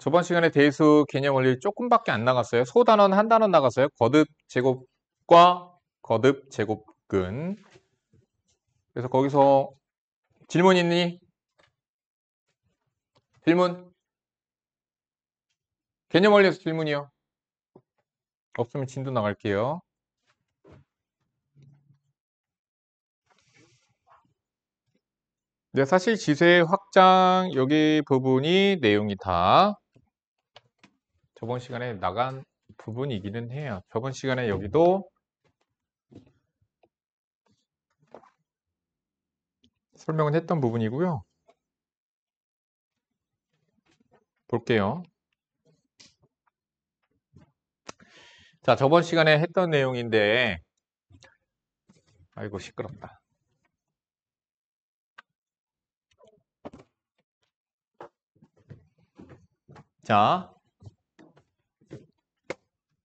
저번 시간에 대수 개념 원리 조금밖에 안 나갔어요. 소단원 한 단원 나갔어요. 거듭 제곱과 거듭 제곱근. 그래서 거기서 질문 있니? 질문? 개념 원리에서 질문이요. 없으면 진도 나갈게요. 네, 사실 지수의 확장 여기 부분이 내용이 다 저번 시간에 나간 부분이기는 해요. 저번 시간에 여기도 설명은 했던 부분이고요. 볼게요. 자, 저번 시간에 했던 내용인데 아이고 시끄럽다. 자,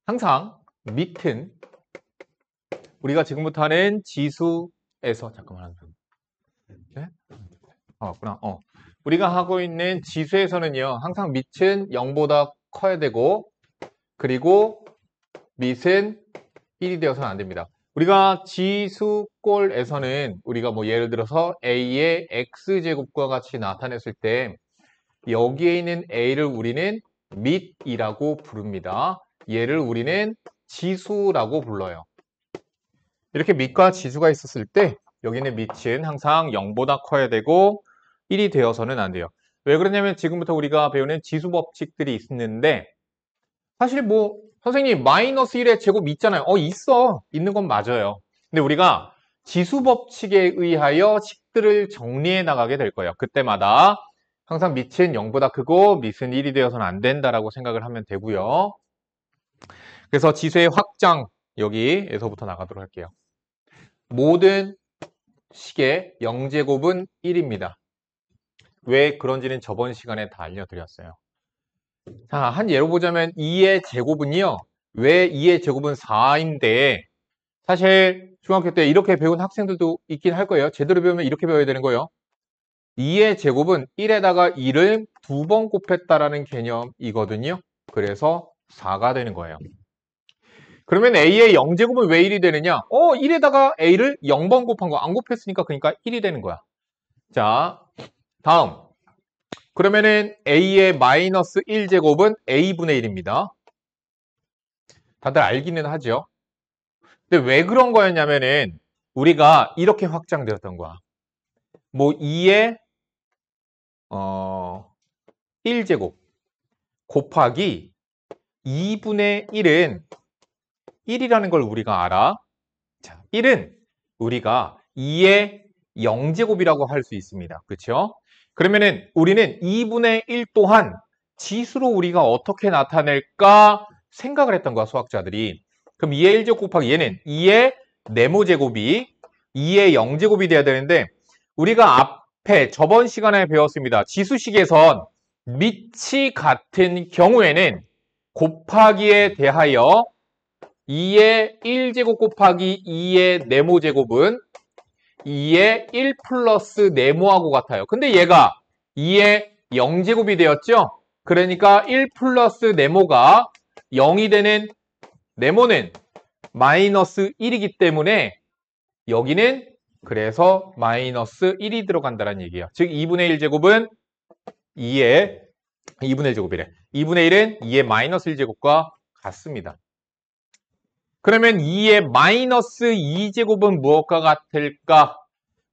항상 밑은 우리가 지금부터 하는 지수에서 잠깐만 네? 맞구나. 우리가 하고 있는 지수에서는요. 항상 밑은 0보다 커야 되고 그리고 밑은 1이 되어서는 안 됩니다. 우리가 지수꼴에서는 우리가 뭐 예를 들어서 a의 x제곱과 같이 나타냈을 때 여기에 있는 a를 우리는 밑이라고 부릅니다. 얘를 우리는 지수라고 불러요. 이렇게 밑과 지수가 있었을 때 여기는 밑은 항상 0보다 커야 되고 1이 되어서는 안 돼요. 왜 그러냐면 지금부터 우리가 배우는 지수 법칙들이 있는데 사실 뭐 선생님 마이너스 1의 제곱 있잖아요. 있어. 있는 건 맞아요. 근데 우리가 지수 법칙에 의하여 식들을 정리해 나가게 될 거예요. 그때마다 항상 밑은 0보다 크고 밑은 1이 되어서는 안 된다라고 생각을 하면 되고요. 그래서 지수의 확장 여기에서부터 나가도록 할게요. 모든 식의 0제곱은 1입니다. 왜 그런지는 저번 시간에 다 알려드렸어요. 자, 한 예로 보자면 2의 제곱은요. 왜 2의 제곱은 4인데 사실 중학교 때 이렇게 배운 학생들도 있긴 할 거예요. 제대로 배우면 이렇게 배워야 되는 거예요. 2의 제곱은 1에다가 1을 2번 곱했다라는 개념이거든요. 그래서 4가 되는 거예요. 그러면 A의 0제곱은 왜 1이 되느냐? 1에다가 A를 0번 곱한 거 안 곱했으니까 그러니까 1이 되는 거야. 자, 다음. 그러면은 A의 마이너스 1제곱은 A분의 1입니다. 다들 알기는 하죠. 근데 왜 그런 거였냐면은 우리가 이렇게 확장되었던 거야. 뭐 2의 1제곱 곱하기 2분의 1은 1이라는 걸 우리가 알아. 자, 1은 우리가 2의 0제곱이라고 할 수 있습니다. 그렇죠? 그러면은 우리는 2분의 1 또한 지수로 우리가 어떻게 나타낼까 생각을 했던 거야, 수학자들이. 그럼 2의 1제곱 곱하기 얘는 2의 네모제곱이 2의 0제곱이 돼야 되는데 우리가 앞에 저번 시간에 배웠습니다. 지수식에선 밑이 같은 경우에는 곱하기에 대하여 2의 1제곱 곱하기 2의 네모제곱은 2의 1 플러스 네모하고 같아요. 근데 얘가 2의 0제곱이 되었죠? 그러니까 1 플러스 네모가 0이 되는 네모는 마이너스 1이기 때문에 여기는 그래서 마이너스 1이 들어간다는 얘기예요. 즉 2분의 1제곱은 2의 2분의 1제곱이래. 2분의 1은 2의 마이너스 1제곱과 같습니다. 그러면 2의 마이너스 2제곱은 무엇과 같을까?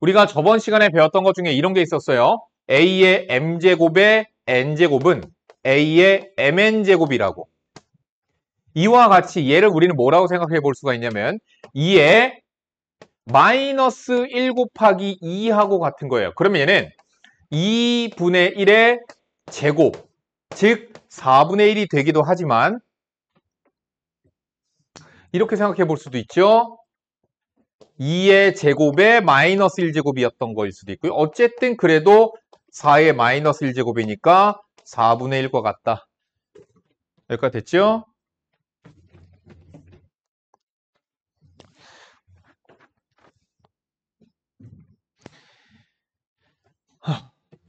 우리가 저번 시간에 배웠던 것 중에 이런 게 있었어요. A의 m제곱의 n제곱은 A의 mn제곱이라고. 이와 같이 얘를 우리는 뭐라고 생각해 볼 수가 있냐면 2의 마이너스 1 곱하기 2하고 같은 거예요. 그러면 얘는 2분의 1의 제곱, 즉 4분의 1이 되기도 하지만 이렇게 생각해 볼 수도 있죠. 2의 제곱에 마이너스 1제곱이었던 거일 수도 있고요. 어쨌든 그래도 4의 마이너스 1제곱이니까 4분의 1과 같다. 여기까지 됐죠?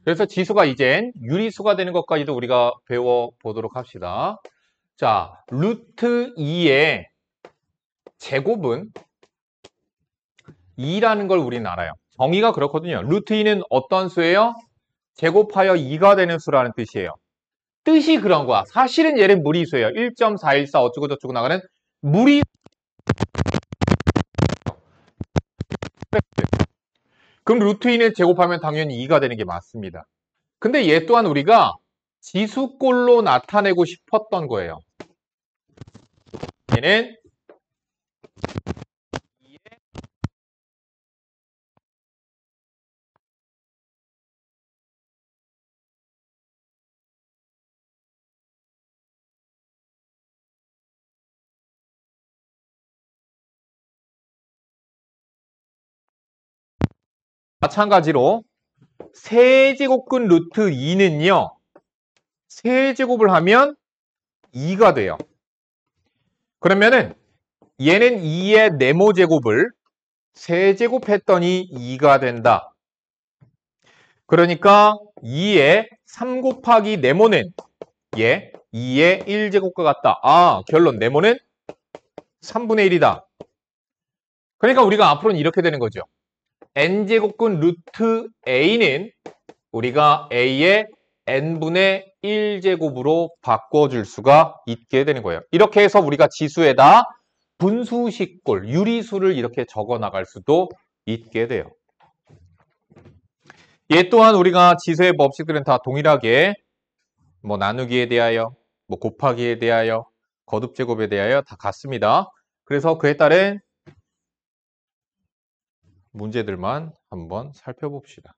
그래서 지수가 이젠 유리수가 되는 것까지도 우리가 배워보도록 합시다. 자, 루트 2의 제곱은 2라는 걸 우리는 알아요. 정의가 그렇거든요. 루트 2는 어떤 수예요? 제곱하여 2가 되는 수라는 뜻이에요. 뜻이 그런 거야. 사실은 얘는 무리수예요. 1.414 어쩌고 저쩌고 나가는 무리. 그럼 루트 2는 제곱하면 당연히 2가 되는 게 맞습니다. 근데 얘 또한 우리가 지수꼴로 나타내고 싶었던 거예요. 얘는 마찬가지로 세제곱근 루트 2는요. 세제곱을 하면 2가 돼요. 그러면은 얘는 2의 네모제곱을 세제곱했더니 2가 된다. 그러니까 2의 3 곱하기 네모는 얘 2의 1제곱과 같다. 아, 결론 네모는 3분의 1이다. 그러니까 우리가 앞으로는 이렇게 되는 거죠. n제곱근 루트 a는 우리가 a의 n분의 1제곱으로 바꿔줄 수가 있게 되는 거예요. 이렇게 해서 우리가 지수에다 분수식꼴, 유리수를 이렇게 적어 나갈 수도 있게 돼요. 얘 또한 우리가 지수의 법칙들은 다 동일하게 뭐 나누기에 대하여, 뭐 곱하기에 대하여, 거듭제곱에 대하여 다 같습니다. 그래서 그에 따른 문제들만 한번 살펴봅시다.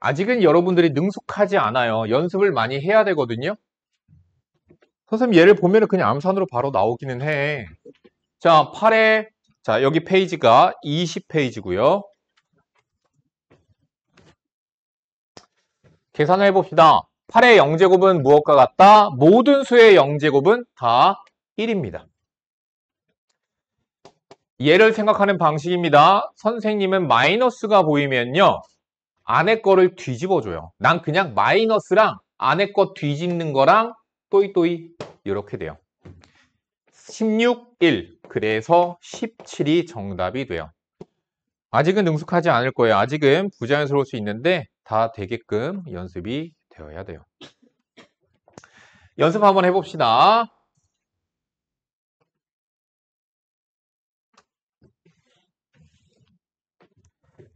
아직은 여러분들이 능숙하지 않아요. 연습을 많이 해야 되거든요. 선생님 얘를 보면 그냥 암산으로 바로 나오기는 해. 자, 8에 자 여기 페이지가 20페이지고요. 계산을 해봅시다. 8의 0제곱은 무엇과 같다? 모든 수의 0제곱은 다 1입니다. 얘를 생각하는 방식입니다. 선생님은 마이너스가 보이면요. 안에 거를 뒤집어줘요. 난 그냥 마이너스랑 안에 거 뒤집는 거랑 또이또이 이렇게 돼요. 16, 1. 그래서 17이 정답이 돼요. 아직은 능숙하지 않을 거예요. 아직은 부자연스러울 수 있는데 다 되게끔 연습이 되어야 돼요. 연습 한번 해봅시다.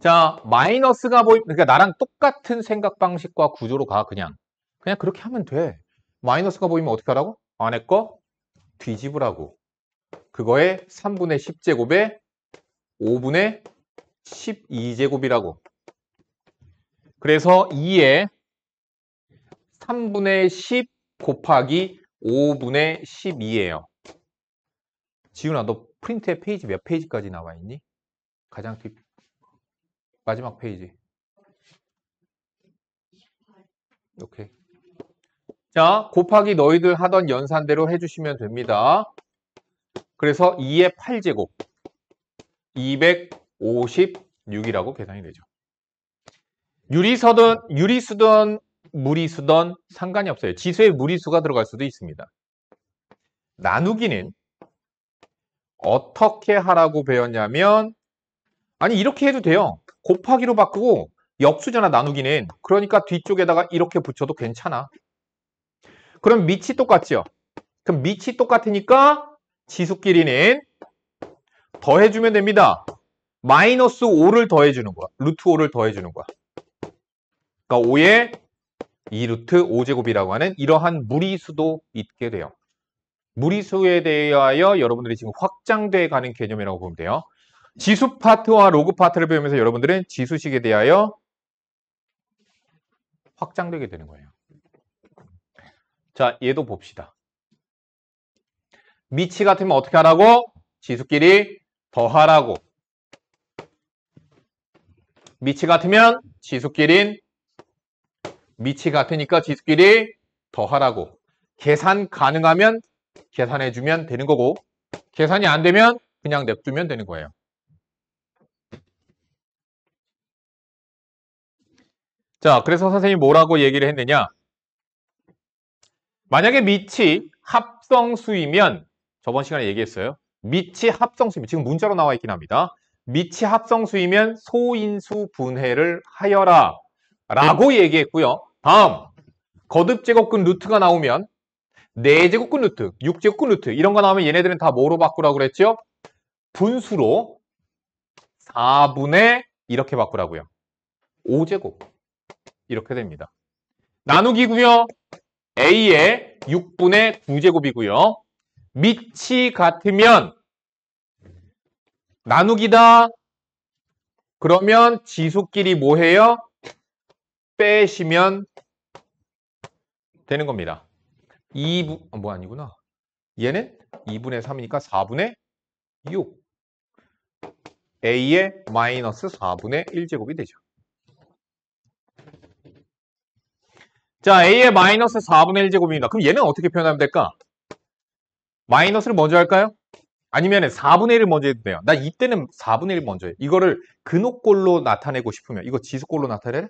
자, 마이너스가 그러니까 나랑 똑같은 생각 방식과 구조로 가, 그냥 그렇게 하면 돼. 마이너스가 보이면 어떻게 하라고? 안에 거 뒤집으라고. 그거에 3분의 10제곱에 5분의 12제곱이라고. 그래서 2에 3분의 10 곱하기 5분의 12예요. 지훈아, 너 프린트에 페이지 몇 페이지까지 나와 있니? 가장 뒷 마지막 페이지. 오케이. 자, 곱하기 너희들 하던 연산대로 해주시면 됩니다. 그래서 2의 8제곱 256이라고 계산이 되죠. 유리수든 무리수든 상관이 없어요. 지수에 무리수가 들어갈 수도 있습니다. 나누기는 어떻게 하라고 배웠냐면 아니 이렇게 해도 돼요. 곱하기로 바꾸고 역수잖아 나누기는. 그러니까 뒤쪽에다가 이렇게 붙여도 괜찮아. 그럼 밑이 똑같죠? 그럼 밑이 똑같으니까 지수끼리는 더해주면 됩니다. 마이너스 5를 더해주는 거야. 루트 5를 더해주는 거야. 그러니까 5에 2루트 5제곱이라고 하는 이러한 무리수도 있게 돼요. 무리수에 대하여 여러분들이 지금 확장돼 가는 개념이라고 보면 돼요. 지수 파트와 로그 파트를 배우면서 여러분들은 지수식에 대하여 확장되게 되는 거예요. 자, 얘도 봅시다. 밑이 같으면 어떻게 하라고? 지수끼리 더하라고. 밑이 같으면 지수끼린 밑이 같으니까 지수끼리 더하라고. 계산 가능하면 계산해주면 되는 거고 계산이 안 되면 그냥 냅두면 되는 거예요. 자, 그래서 선생님이 뭐라고 얘기를 했느냐? 만약에 밑이 합성수이면 저번 시간에 얘기했어요. 밑이 합성수이면 지금 문자로 나와 있긴 합니다. 밑이 합성수이면 소인수 분해를 하여라 라고 얘기했고요. 다음 거듭제곱근 루트가 나오면 4제곱근 루트, 6제곱근 루트 이런 거 나오면 얘네들은 다 뭐로 바꾸라고 그랬죠? 분수로 4분의 이렇게 바꾸라고요. 5제곱 이렇게 됩니다. 나누기고요. A의 6분의 9제곱이고요. 밑이 같으면 나누기다. 그러면 지수끼리 뭐 해요? 빼시면 되는 겁니다. 2분, 뭐 아니구나. 얘는 2분의 3이니까 4분의 6. A의 마이너스 4분의 1제곱이 되죠. 자, A의 마이너스 4분의 1제곱입니다. 그럼 얘는 어떻게 표현하면 될까? 마이너스를 먼저 할까요? 아니면 4분의 1을 먼저 해도 돼요. 나 이때는 4분의 1 먼저 해요. 이거를 근호꼴로 나타내고 싶으면 이거 지수꼴로 나타내?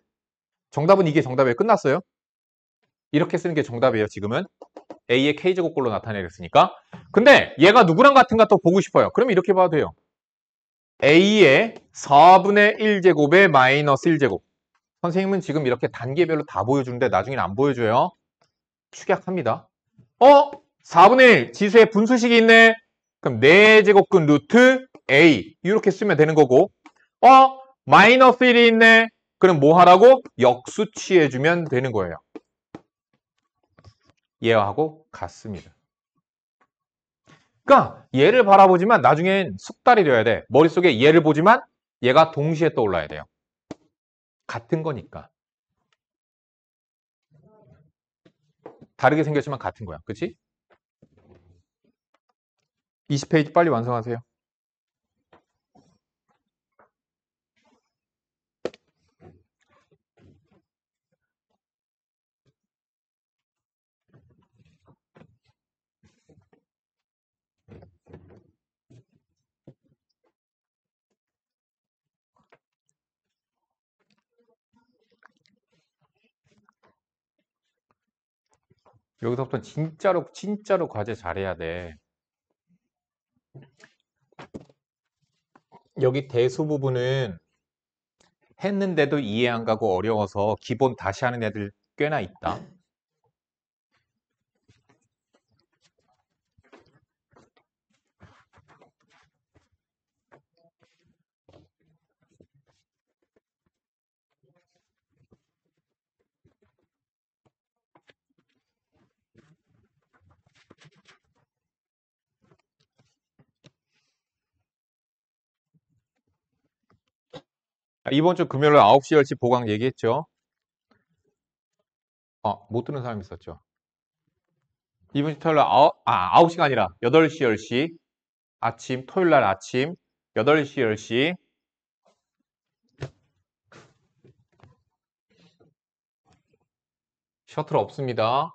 정답은 이게 정답이에요. 끝났어요. 이렇게 쓰는 게 정답이에요. 지금은 A의 K제곱꼴로 나타내겠으니까. 근데 얘가 누구랑 같은가 또 보고 싶어요. 그러면 이렇게 봐도 돼요. A의 4분의 1제곱의 마이너스 1제곱. 선생님은 지금 이렇게 단계별로 다 보여주는데 나중에는 안 보여줘요. 축약합니다. 4분의 1 지수의 분수식이 있네. 그럼 4제곱근 루트 A 이렇게 쓰면 되는 거고 마이너스 1이 있네. 그럼 뭐 하라고? 역수 취해주면 되는 거예요. 얘하고 같습니다. 그러니까 얘를 바라보지만 나중엔 숙달이 돼야 돼. 머릿속에 얘를 보지만 얘가 동시에 떠올라야 돼요. 같은 거니까. 다르게 생겼지만 같은 거야. 그치? 20페이지 빨리 완성하세요. 여기서부터 진짜로 과제 잘해야 돼. 여기 대수 부분은 했는데도 이해 안 가고 어려워서 기본 다시 하는 애들 꽤나 있다. 이번 주 금요일 9시 10시 보강 얘기했죠? 못 듣는 사람 있었죠? 이번 주 토요일 9시가 아니라 8시 10시 아침 토요일 날 아침 8시 10시 셔틀 없습니다.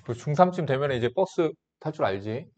그리고 중3쯤 되면 이제 버스 탈 줄 알지?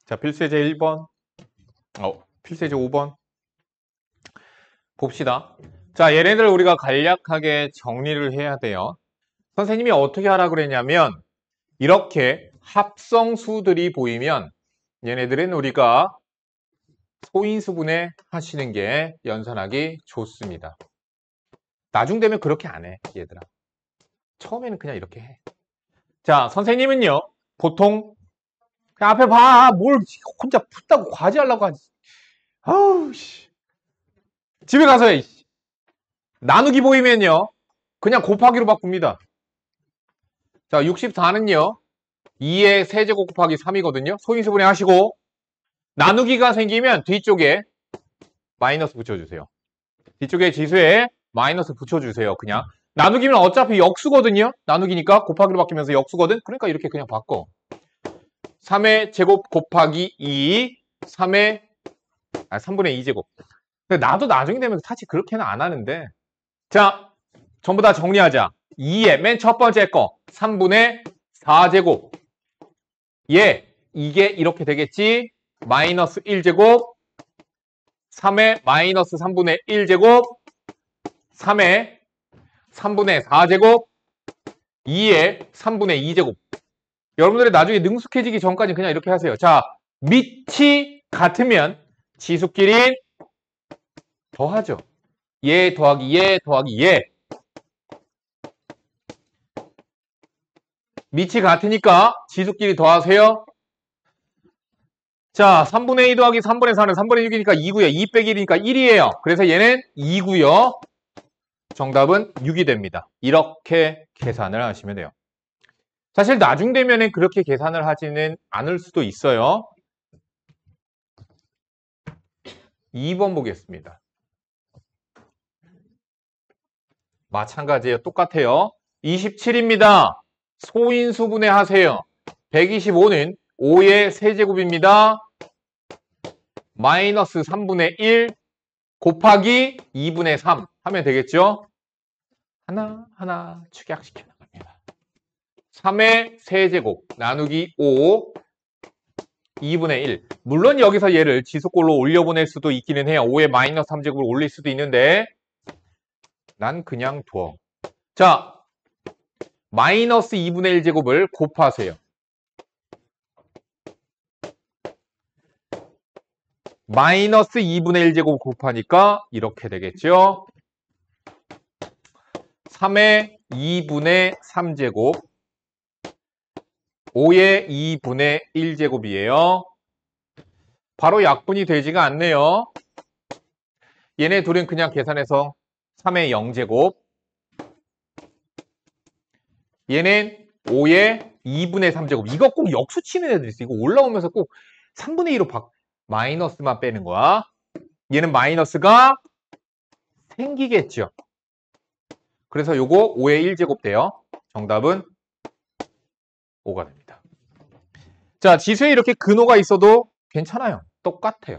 자, 필수예제 1번, 필수예제 5번 봅시다. 자, 얘네들 우리가 간략하게 정리를 해야 돼요. 선생님이 어떻게 하라 그랬냐면 이렇게 합성수들이 보이면 얘네들은 우리가 소인수분해 하시는 게 연산하기 좋습니다. 나중 되면 그렇게 안 해, 얘들아. 처음에는 그냥 이렇게 해. 자, 선생님은요, 보통 그냥 앞에 봐. 뭘 혼자 풋다고 과제하려고 하지. 아우, 씨. 집에 가서 해. 나누기 보이면요, 그냥 곱하기로 바꿉니다. 자, 64는요, 2의 세제곱 곱하기 3이거든요. 소인수분해 하시고, 나누기가 생기면 뒤쪽에 마이너스 붙여주세요. 뒤쪽에 지수에 마이너스 붙여주세요. 그냥. 나누기면 어차피 역수거든요. 나누기니까 곱하기로 바뀌면서 역수거든. 그러니까 이렇게 그냥 바꿔. 3의 제곱 곱하기 2, 3분의 2제곱. 근데 나도 나중에 되면 사실 그렇게는 안 하는데. 자, 전부 다 정리하자. 2의 맨 첫 번째 거 3분의 4제곱. 이게 이렇게 되겠지. 마이너스 1제곱. 3의 마이너스 3분의 1제곱. 3의 3분의 4제곱. 2의 3분의 2제곱. 여러분들이 나중에 능숙해지기 전까지 그냥 이렇게 하세요. 자, 밑이 같으면 지수끼리 더하죠. 얘 더하기 얘 더하기 얘. 밑이 같으니까 지수끼리 더하세요. 자, 3분의 2 더하기 3분의 4는 3분의 6이니까 2고요. 2 빼기 1이니까 1이에요. 그래서 얘는 2고요. 정답은 6이 됩니다. 이렇게 계산을 하시면 돼요. 사실 나중 되면은 그렇게 계산을 하지는 않을 수도 있어요. 2번 보겠습니다. 마찬가지예요. 똑같아요. 27입니다. 소인수분해 하세요. 125는 5의 세제곱입니다. 마이너스 3분의 1 곱하기 2분의 3 하면 되겠죠? 하나하나 축약시켜 나갑니다. 3의 세제곱 나누기 5 2분의 1. 물론 여기서 얘를 지수꼴로 올려보낼 수도 있기는 해요. 5의 마이너스 3제곱을 올릴 수도 있는데 난 그냥 둬. 자, 마이너스 2분의 1제곱을 곱하세요. 마이너스 2분의 1제곱 곱하니까 이렇게 되겠죠. 3의 2분의 3제곱 5의 2분의 1제곱이에요. 바로 약분이 되지가 않네요. 얘네 둘은 그냥 계산해서 3의 0제곱 얘는 5의 2분의 3제곱. 이거 꼭 역수 치는 애들 있어. 이거 올라오면서 꼭 3분의 2로 마이너스만 빼는 거야. 얘는 마이너스가 생기겠죠. 그래서 요거 5의 1제곱 돼요. 정답은 5가 됩니다. 자, 지수에 이렇게 근호가 있어도 괜찮아요. 똑같아요.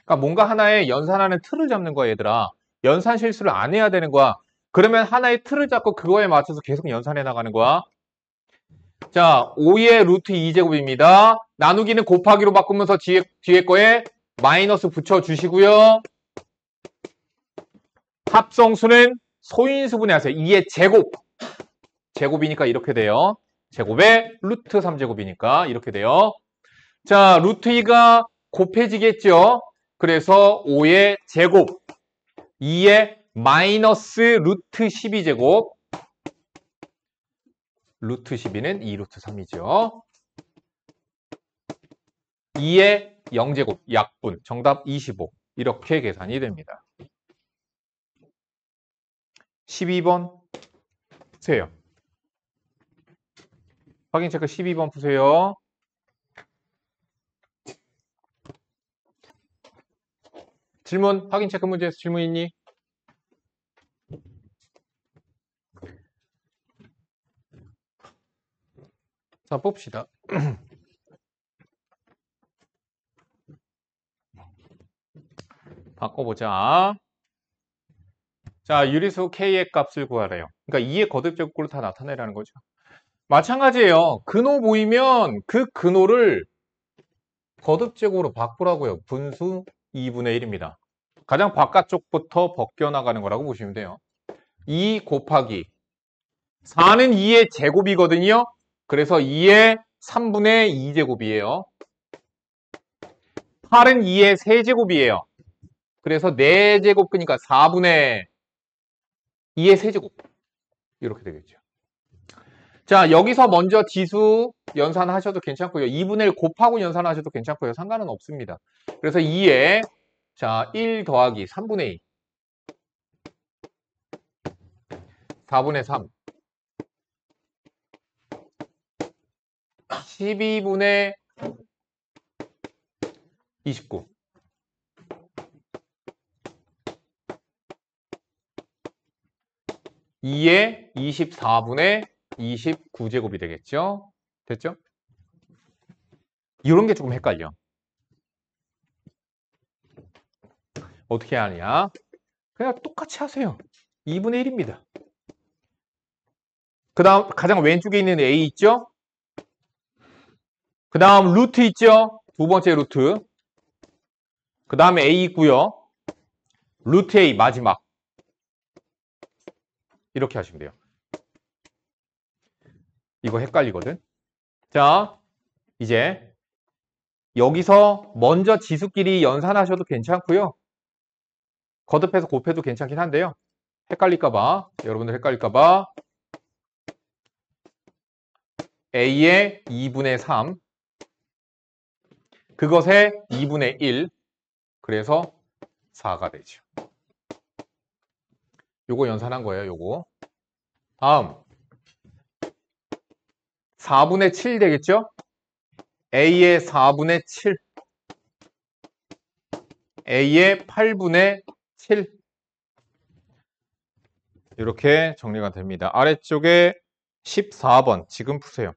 그러니까 뭔가 하나의 연산하는 틀을 잡는 거야, 얘들아. 연산 실수를 안 해야 되는 거야. 그러면 하나의 틀을 잡고 그거에 맞춰서 계속 연산해 나가는 거야. 자, 5의 루트 2제곱입니다. 나누기는 곱하기로 바꾸면서 뒤에 거에 마이너스 붙여주시고요. 합성수는 소인수분해 하세요. 2의 제곱. 제곱이니까 이렇게 돼요. 제곱에 루트 3제곱이니까 이렇게 돼요. 자, 루트 2가 곱해지겠죠. 그래서 5의 제곱. 2의 마이너스 루트 12제곱. 루트 12는 2루트 3이죠. 2의 0제곱, 약분, 정답 25. 이렇게 계산이 됩니다. 12번 푸세요. 확인 체크 12번 푸세요. 질문, 확인 체크 문제에서 질문 있니? 자, 봅시다. 바꿔보자. 자, 유리수 K의 값을 구하래요. 그러니까 2의 거듭 제곱꼴로 다 나타내라는 거죠. 마찬가지예요. 근호 보이면 그 근호를 거듭 제곱으로 바꾸라고요. 분수 2분의 1입니다. 가장 바깥쪽부터 벗겨나가는 거라고 보시면 돼요. 2 곱하기 4는 2의 제곱이거든요. 그래서 2의 3분의 2제곱이에요. 8은 2의 세제곱이에요. 그래서 4제곱 끄니까 4분의 2의 세제곱. 이렇게 되겠죠. 자, 여기서 먼저 지수 연산하셔도 괜찮고요. 2분의 1 곱하고 연산하셔도 괜찮고요. 상관은 없습니다. 그래서 2에 자, 1 더하기 3분의 2 4분의 3 12분의 29. 2의 24분의 29제곱이 되겠죠? 됐죠? 이런 게 조금 헷갈려. 어떻게 하냐? 그냥 똑같이 하세요. 2분의 1입니다. 그 다음 가장 왼쪽에 있는 A 있죠? 그 다음 루트 있죠? 두 번째 루트. 그 다음에 A 있고요. 루트 A 마지막. 이렇게 하시면 돼요. 이거 헷갈리거든. 자, 이제 여기서 먼저 지수끼리 연산하셔도 괜찮고요. 거듭해서 곱해도 괜찮긴 한데요. 헷갈릴까봐, 여러분들 헷갈릴까봐 A의 2분의 3 그것의 2분의 1 그래서 4가 되죠. 요거 연산한 거예요. 요거. 다음 4분의 7 되겠죠? A의 4분의 7 A의 8분의 7 이렇게 정리가 됩니다. 아래쪽에 14번 지금 푸세요.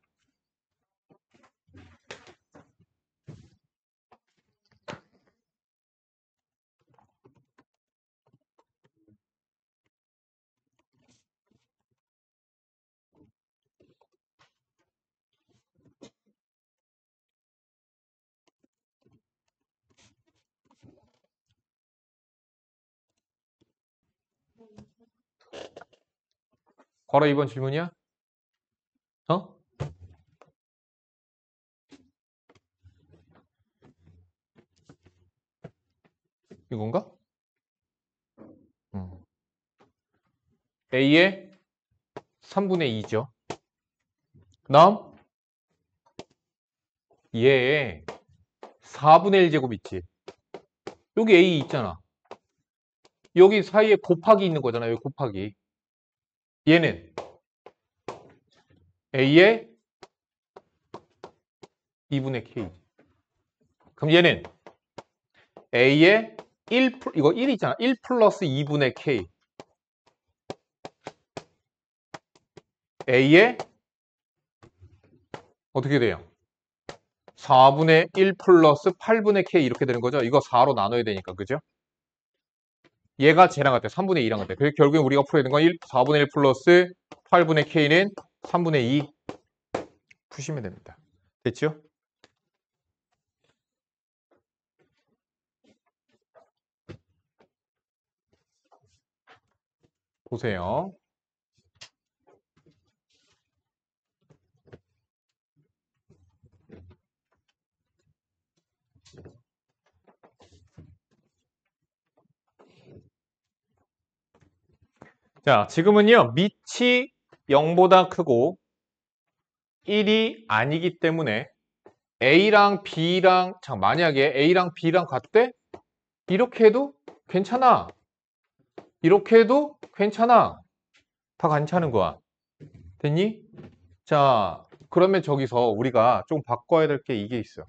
걸어 2번 질문이야? 어? 이건가? A의 3분의 2죠. 그 다음 얘의 4분의 1제곱 있지. 여기 A 있잖아. 여기 사이에 곱하기 있는 거잖아. 여기 곱하기. 얘는 A의 2분의 K. 그럼 얘는 A의 1, 이거 1 있잖아. 1 플러스 2분의 K. A의 어떻게 돼요? 4분의 1 플러스 8분의 K 이렇게 되는 거죠. 이거 4로 나눠야 되니까. 그죠? 얘가 쟤랑 같아. 3분의 2랑 같아. 그래서 결국엔 우리가 풀어야 되는 건 4분의 1 플러스 8분의 K는 3분의 2 푸시면 됩니다. 됐죠? 보세요. 자, 지금은요. 밑이 0보다 크고 1이 아니기 때문에 A랑 B랑 만약에 A랑 B랑 같대? 이렇게 해도 괜찮아. 이렇게 해도 괜찮아. 다 괜찮은 거야. 됐니? 자, 그러면 저기서 우리가 좀 바꿔야 될 게 이게 있어.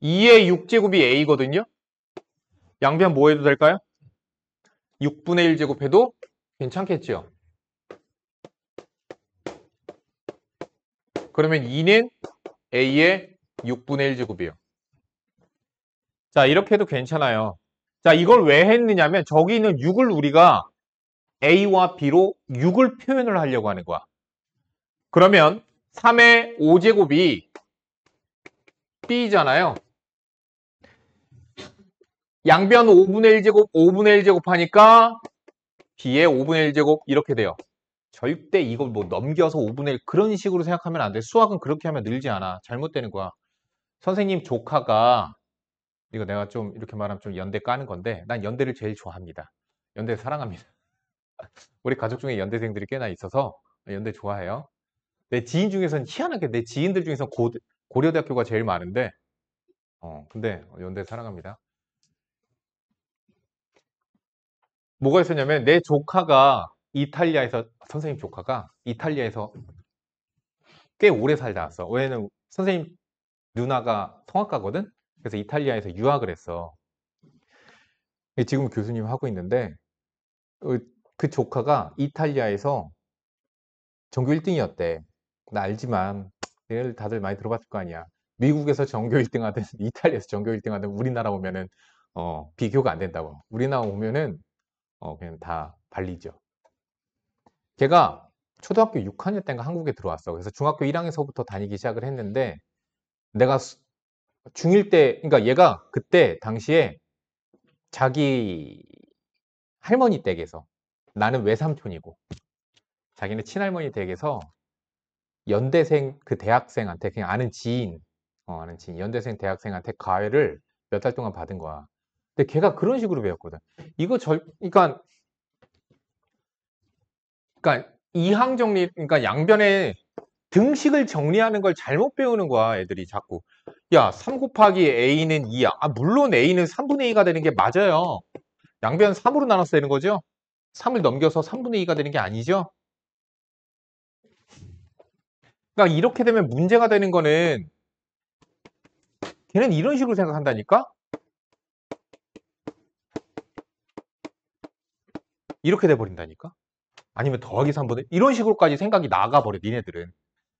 2의 6제곱이 A거든요. 양변 뭐 해도 될까요? 6분의 1제곱 해도 괜찮겠죠. 그러면 2는 A의 6분의 1제곱이에요. 자, 이렇게 해도 괜찮아요. 자, 이걸 왜 했느냐면 저기 있는 6을 우리가 A와 B로 6을 표현을 하려고 하는 거야. 그러면 3의 5제곱이 B잖아요. 양변 5분의 1제곱, 5분의 1제곱 하니까 B의 5분의 1제곱 이렇게 돼요. 절대 이걸 뭐 넘겨서 5분의 1 그런 식으로 생각하면 안 돼. 수학은 그렇게 하면 늘지 않아. 잘못되는 거야. 선생님 조카가 이거 내가 좀 이렇게 말하면 좀 연대 까는 건데 난 연대를 제일 좋아합니다. 연대 사랑합니다. 우리 가족 중에 연대생들이 꽤나 있어서 연대 좋아해요. 내 지인 중에서는 희한하게 내 지인들 중에서 고려대학교가 제일 많은데 근데 연대 사랑합니다. 뭐가 있었냐면 내 조카가 이탈리아에서 선생님 조카가 이탈리아에서 꽤 오래 살다 왔어. 왜냐면 선생님 누나가 성악가거든? 그래서 이탈리아에서 유학을 했어. 지금 교수님 하고 있는데 어, 그 조카가 이탈리아에서 전교 1등이었대. 나 알지만 얘를 다들 많이 들어봤을 거 아니야. 미국에서 전교 1등 하든 이탈리아에서 전교 1등 하든 우리나라 오면은 비교가 안 된다고. 우리나라 오면은 그냥 다 발리죠. 걔가 초등학교 6학년 때인가 한국에 들어왔어. 그래서 중학교 1학년서부터 다니기 시작을 했는데 내가 중1 때, 그러니까 얘가 그때 당시에 자기 할머니 댁에서 나는 외삼촌이고 자기는 친할머니 댁에서 연대생 그 대학생한테 그냥 아는 지인 연대생 대학생한테 과외를 몇 달 동안 받은 거야. 근데 걔가 그런 식으로 배웠거든. 이거 그러니까 이항 정리, 그러니까 양변에 등식을 정리하는 걸 잘못 배우는 거야, 애들이 자꾸. 야, 3 곱하기 a는 2야. 물론 a는 3분의 2가 되는 게 맞아요. 양변 3으로 나눠서 되는 거죠? 3을 넘겨서 3분의 2가 되는 게 아니죠? 그러니까 이렇게 되면 문제가 되는 거는 걔는 이런 식으로 생각한다니까? 이렇게 돼버린다니까? 아니면 더하기 3분의 이런 식으로까지 생각이 나가버려, 니네들은.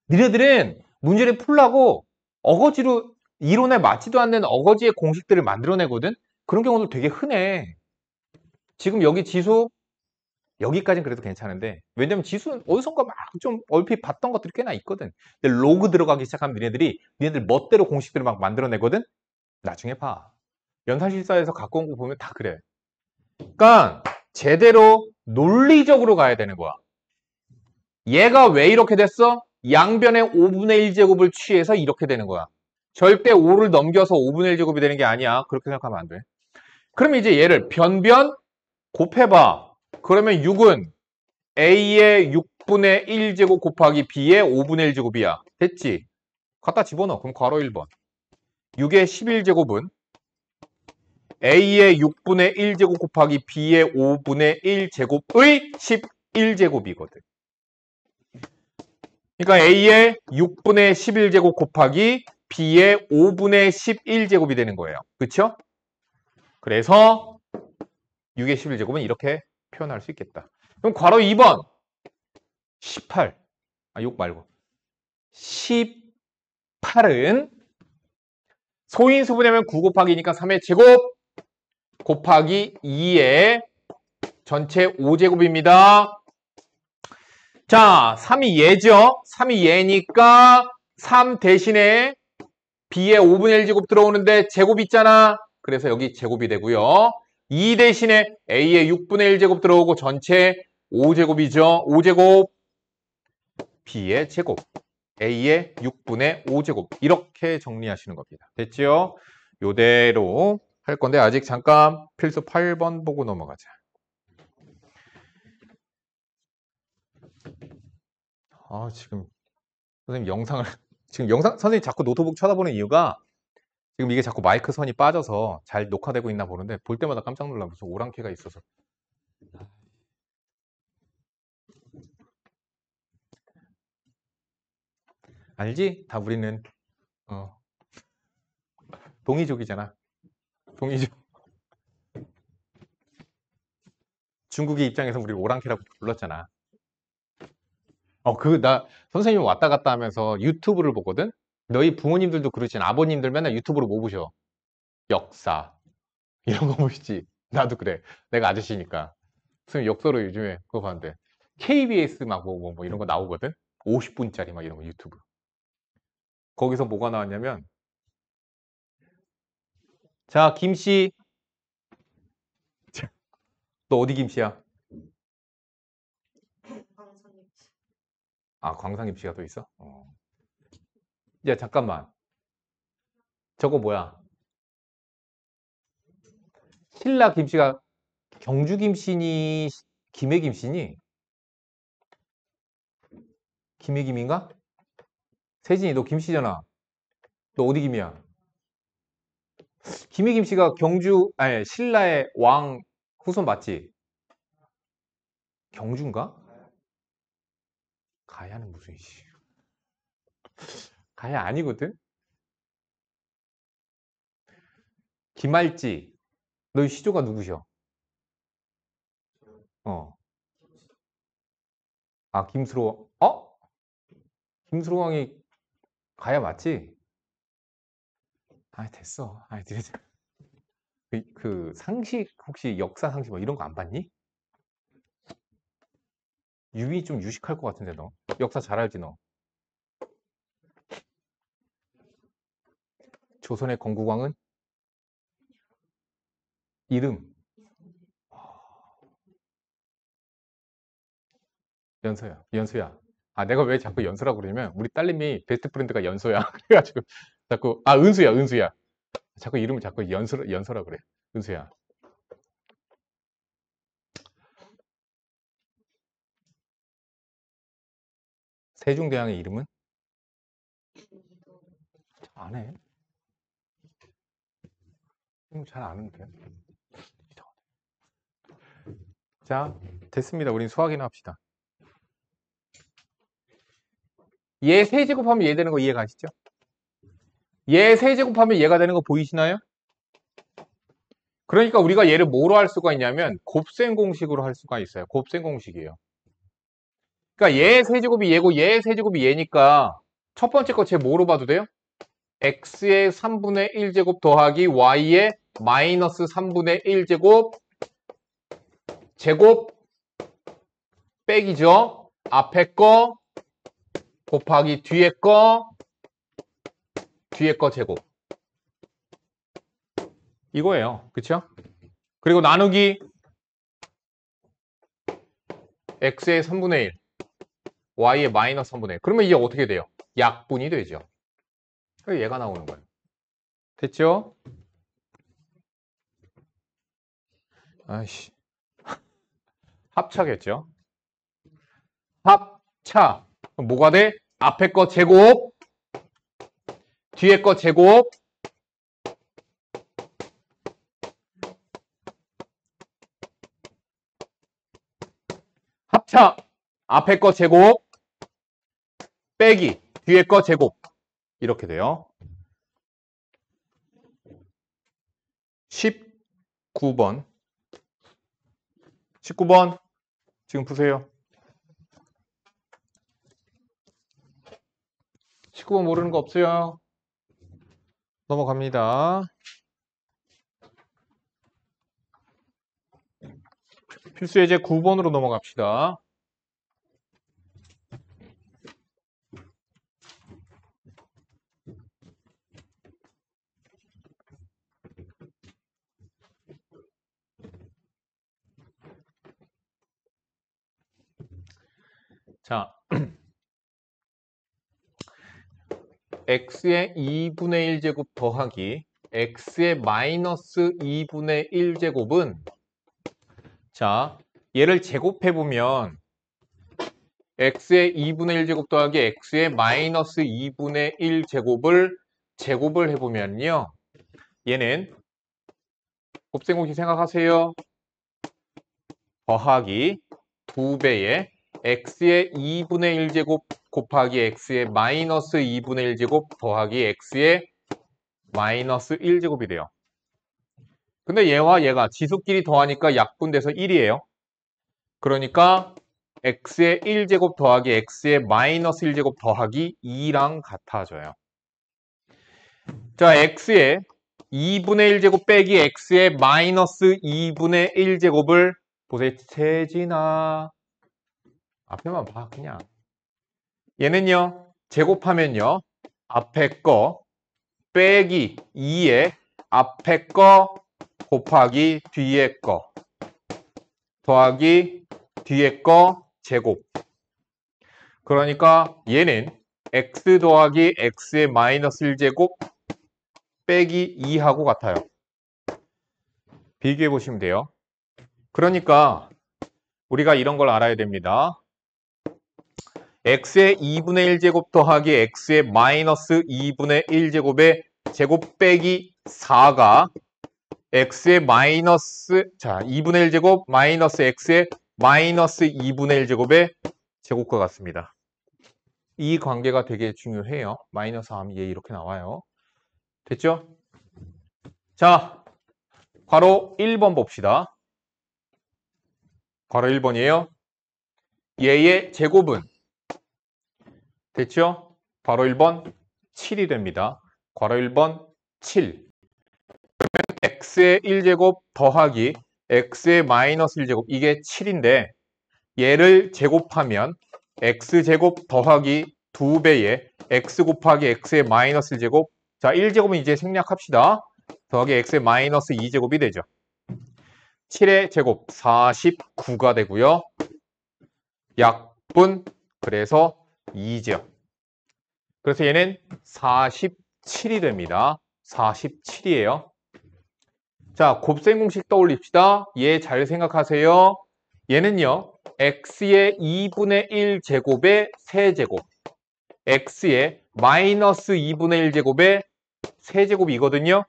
니네들은 문제를 풀라고 어거지로 이론에 맞지도 않는 어거지의 공식들을 만들어내거든? 그런 경우는 되게 흔해. 지금 여기 지수 여기까지는 그래도 괜찮은데 왜냐면 지수는 어디선가 막 좀 얼핏 봤던 것들이 꽤나 있거든. 근데 로그 들어가기 시작하면 니네들 멋대로 공식들을 막 만들어내거든. 나중에 봐. 연산실사에서 갖고 온 거 보면 다 그래. 그러니까 제대로 논리적으로 가야 되는 거야. 얘가 왜 이렇게 됐어? 양변의 5분의 1제곱을 취해서 이렇게 되는 거야. 절대 5를 넘겨서 5분의 1제곱이 되는 게 아니야. 그렇게 생각하면 안 돼. 그러면 이제 얘를 변변 곱해봐. 그러면 6은 A의 6분의 1제곱 곱하기 B의 5분의 1제곱이야. 됐지? 갖다 집어넣어. 그럼 괄호 1번. 6의 11제곱은 A의 6분의 1제곱 곱하기 B의 5분의 1제곱의 11제곱이거든. 그러니까 A의 6분의 11제곱 곱하기 B의 5분의 11제곱이 되는 거예요. 그쵸? 그래서 6의 11제곱은 이렇게 표현할 수 있겠다. 그럼 괄호 2번 18 6 말고 18은 소인수분해면 9 곱하기니까 3의 제곱 곱하기 2의 전체 5제곱입니다. 자, 3이 얘죠? 3이 얘니까 3 대신에 B의 5분의 1제곱 들어오는데 제곱 있잖아. 그래서 여기 제곱이 되고요. 2 대신에 A의 6분의 1제곱 들어오고 전체 5제곱이죠. 5제곱 B의 제곱 A의 6분의 5제곱 이렇게 정리하시는 겁니다. 됐죠? 요대로 할 건데 아직 잠깐 필수 8번 보고 넘어가자. 지금 선생님 선생님 자꾸 노트북 쳐다보는 이유가 지금 이게 자꾸 마이크 선이 빠져서 잘 녹화되고 있나 보는데 볼 때마다 깜짝 놀라 무슨 오랑캐가 있어서. 알지? 다 우리는 동이족이잖아. 동이족. 중국의 입장에서 우리 오랑캐라고 불렀잖아. 나 선생님 왔다 갔다 하면서 유튜브를 보거든? 너희 부모님들도 그러진 아버님들 맨날 유튜브로 뭐 보셔? 역사. 이런 거 보시지. 나도 그래. 내가 아저씨니까. 선생님 역사로 요즘에 그거 봤는데 KBS 막 뭐 이런 거 나오거든? 50분짜리 막 이런 거 유튜브. 거기서 뭐가 나왔냐면 자, 김씨. 너 어디 김씨야? 광상 김씨가 또 있어? 야, 잠깐만. 저거 뭐야? 신라 김씨가 경주 김씨니 김해 김씨니? 김해 김인가? 세진이 너 김씨잖아. 너 어디 김이야? 김해 김씨가 신라의 왕 후손 맞지? 경주인가? 가야는 무슨 씨. 가야 아니거든? 김할지, 너희 시조가 누구셔? 어. 아, 김수로, 김수로왕이 가야 맞지? 아, 됐어. 아, 그 상식, 혹시 역사 상식 뭐 이런 거 안 봤니? 유비 좀 유식할 것 같은데, 너. 역사 잘 알지, 너. 조선의 건국왕은? 이름. 연서야. 연수야. 아, 내가 왜 자꾸 연서라고 그러냐면, 우리 딸님이 베스트 프렌드가 연서야. 그래가지고, 자꾸, 아, 은수야, 은수야. 자꾸 이름을 자꾸 연서라 그래. 은수야. 세종대왕의 이름은? 안 해. 잘 아는데. 자, 됐습니다. 우린 수학이나 합시다. 얘 세제곱하면 얘 되는 거 이해 가시죠? 얘 세제곱하면 얘가 되는 거 보이시나요? 그러니까 우리가 얘를 뭐로 할 수가 있냐면 곱셈 공식으로 할 수가 있어요. 곱셈 공식이에요. 그러니까 얘 세제곱이 얘고 얘 세제곱이 얘니까 첫 번째 거 제 뭐로 봐도 돼요? x의 3분의 1제곱 더하기 y의 마이너스 3분의 1제곱 제곱 빼기죠. 앞에 거 곱하기 뒤에 거 제곱. 이거예요. 그쵸? 그리고 나누기 x의 3분의 1 y의 마이너스 3분의 1. 그러면 이게 어떻게 돼요? 약분이 되죠. 그래서 얘가 나오는 거예요. 됐죠? 아이씨. 합차겠죠? 합차. 그럼 뭐가 돼? 앞에 거 제곱, 뒤에 거 제곱, 합차. 앞에 거 제곱, 빼기, 뒤에 거 제곱. 이렇게 돼요. 19번. 19번. 지금 푸세요. 19번 모르는 거 없어요? 넘어갑니다. 필수 예제 9번으로 넘어갑시다. 자, x의 2분의 1제곱 더하기 x의 마이너스 2분의 1제곱은 자, 얘를 제곱해보면 x의 2분의 1제곱 더하기 x의 마이너스 2분의 1제곱을 제곱을 해보면요. 얘는 곱셈공식 생각하세요. 더하기 2배의 x의 2분의 1제곱 곱하기 x의 마이너스 2분의 1제곱 더하기 x의 마이너스 1제곱이 돼요. 근데 얘와 얘가 지수끼리 더하니까 약분돼서 1이에요. 그러니까 x의 1제곱 더하기 x의 마이너스 1제곱 더하기 2랑 같아져요. 자, x의 2분의 1제곱 빼기 x의 마이너스 2분의 1제곱을 보세요. 세진아. 앞에만 봐, 그냥. 얘는요, 제곱하면요, 앞에 거 빼기 2에 앞에 거 곱하기 뒤에 거 더하기 뒤에 거 제곱. 그러니까 얘는 x 더하기 x의 마이너스 1제곱 빼기 2하고 같아요. 비교해 보시면 돼요. 그러니까 우리가 이런 걸 알아야 됩니다. x의 2분의 1제곱 더하기 x의 마이너스 2분의 1제곱의 제곱 빼기 4가 x의 마이너스, 자, 2분의 1제곱 마이너스 x의 마이너스 2분의 1제곱의 제곱과 같습니다. 이 관계가 되게 중요해요. 마이너스 하면 얘 이렇게 나와요. 됐죠? 자, 괄호 1번 봅시다. 괄호 1번이에요. 얘의 제곱은 됐죠? 괄호 1번 7이 됩니다. 괄호 1번 7. x의 1제곱 더하기 x의 마이너스 1제곱 이게 7인데 얘를 제곱하면 x제곱 더하기 2배의 x 곱하기 x의 마이너스 1제곱 자 1제곱은 이제 생략합시다. 더하기 x의 마이너스 2제곱이 되죠. 7의 제곱 49가 되고요. 약분 그래서 2죠. 그래서 얘는 47이 됩니다. 47이에요. 자, 곱셈 공식 떠올립시다. 얘 잘 생각하세요. 얘는요. x의 2분의 1 제곱의 세제곱 x의 마이너스 2분의 1 제곱의 세제곱이거든요.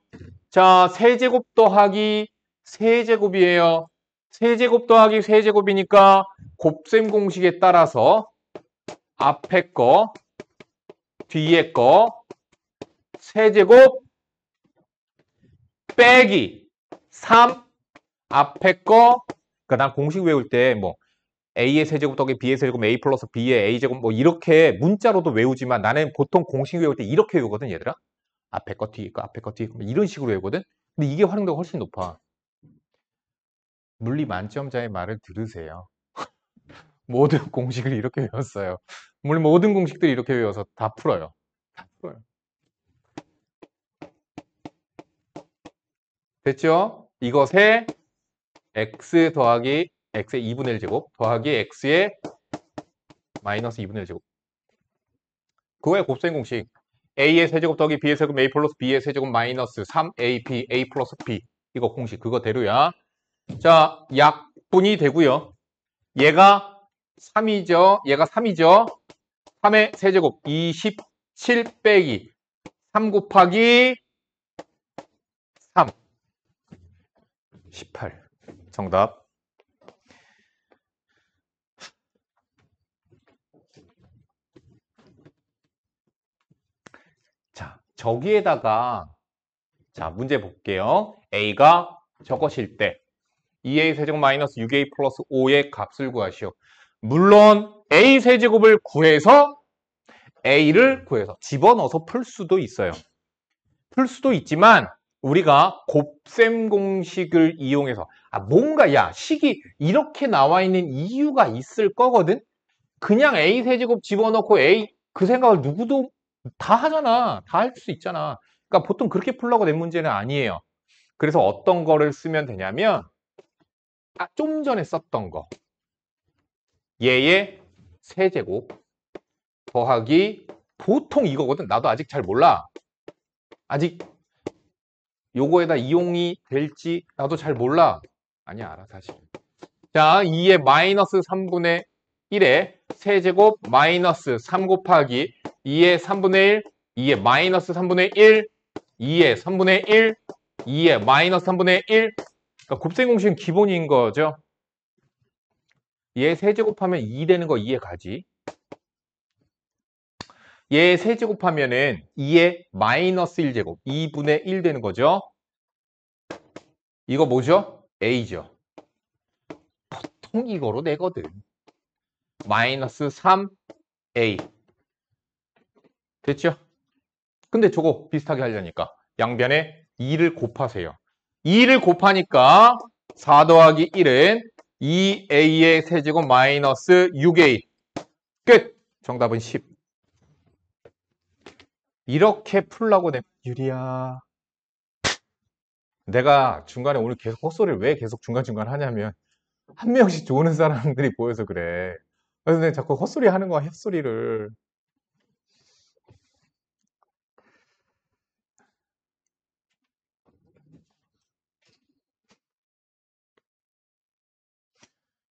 자, 세제곱 더하기 세제곱이에요. 세제곱 더하기 세제곱이니까 곱셈 공식에 따라서 앞에 거, 뒤에 거, 세제곱 빼기 3 앞에 거, 그러니까 난 공식 외울 때 뭐 a의 세제곱 더하기 b의 세제곱 a 플러스 b의 a제곱 뭐 이렇게 문자로도 외우지만 나는 보통 공식 외울 때 이렇게 외우거든 얘들아. 앞에 거 뒤에 거 앞에 거 뒤에 거 이런 식으로 외우거든. 근데 이게 활용도가 훨씬 높아. 물리 만점자의 말을 들으세요. 모든 공식을 이렇게 외웠어요. 물론 모든 공식들이 이렇게 외워서 다 풀어요. 다 풀어요. 됐죠? 이것에 x 더하기 x의 2분의 1제곱 더하기 x의 마이너스 2분의 1제곱 그거의 곱셈 공식 a의 세제곱 더하기 b의 세제곱 a 플러스 b의 세제곱 마이너스 3ab a 플러스 b 이거 공식 그거대로야. 자, 약분이 되고요. 얘가 3이죠. 얘가 3이죠. 3의 세제곱 27 빼기 3 곱하기 3 18 정답. 자, 저기에다가 자, 문제 볼게요. a가 저것일 때 2a 세제곱 마이너스 6a 플러스 5의 값을 구하시오. 물론 a 세제곱을 구해서 a를 구해서 집어넣어서 풀 수도 있어요. 풀 수도 있지만 우리가 곱셈 공식을 이용해서 뭔가 야 식이 이렇게 나와 있는 이유가 있을 거거든. 그냥 a 세제곱 집어넣고 a 그 생각을 누구도 다 하잖아. 다 할 수 있잖아. 그러니까 보통 그렇게 풀려고 낸 문제는 아니에요. 그래서 어떤 거를 쓰면 되냐면 좀 전에 썼던 거 얘의 세제곱 더하기 보통 이거거든. 나도 아직 잘 몰라. 아직 요거에다 이용이 될지 나도 잘 몰라. 아니야, 알아 사실. 자, 2의 마이너스 3분의 1에 세제곱 마이너스 3 곱하기 2의 3분의 1 2의 마이너스 3분의 1 2의 3분의 1 2의 마이너스 3분의 1 그러니까 곱셈 공식은 기본인 거죠. 얘 세제곱하면 2 되는 거 이해 가지. 얘 세제곱하면은 2의 마이너스 1제곱 2분의 1 되는 거죠. 이거 뭐죠? a죠. 보통 이거로 내거든. 마이너스 3a 됐죠? 근데 저거 비슷하게 하려니까 양변에 2를 곱하세요. 2를 곱하니까 4 더하기 1은 2a의 세제곱 마이너스 6a 끝! 정답은 10. 이렇게 풀라고 내면 유리야. 내가 중간에 오늘 계속 헛소리를 왜 계속 중간중간 하냐면 한 명씩 좋은 사람들이 보여서 그래. 그래서 내가 자꾸 헛소리 하는 거야, 헛소리를.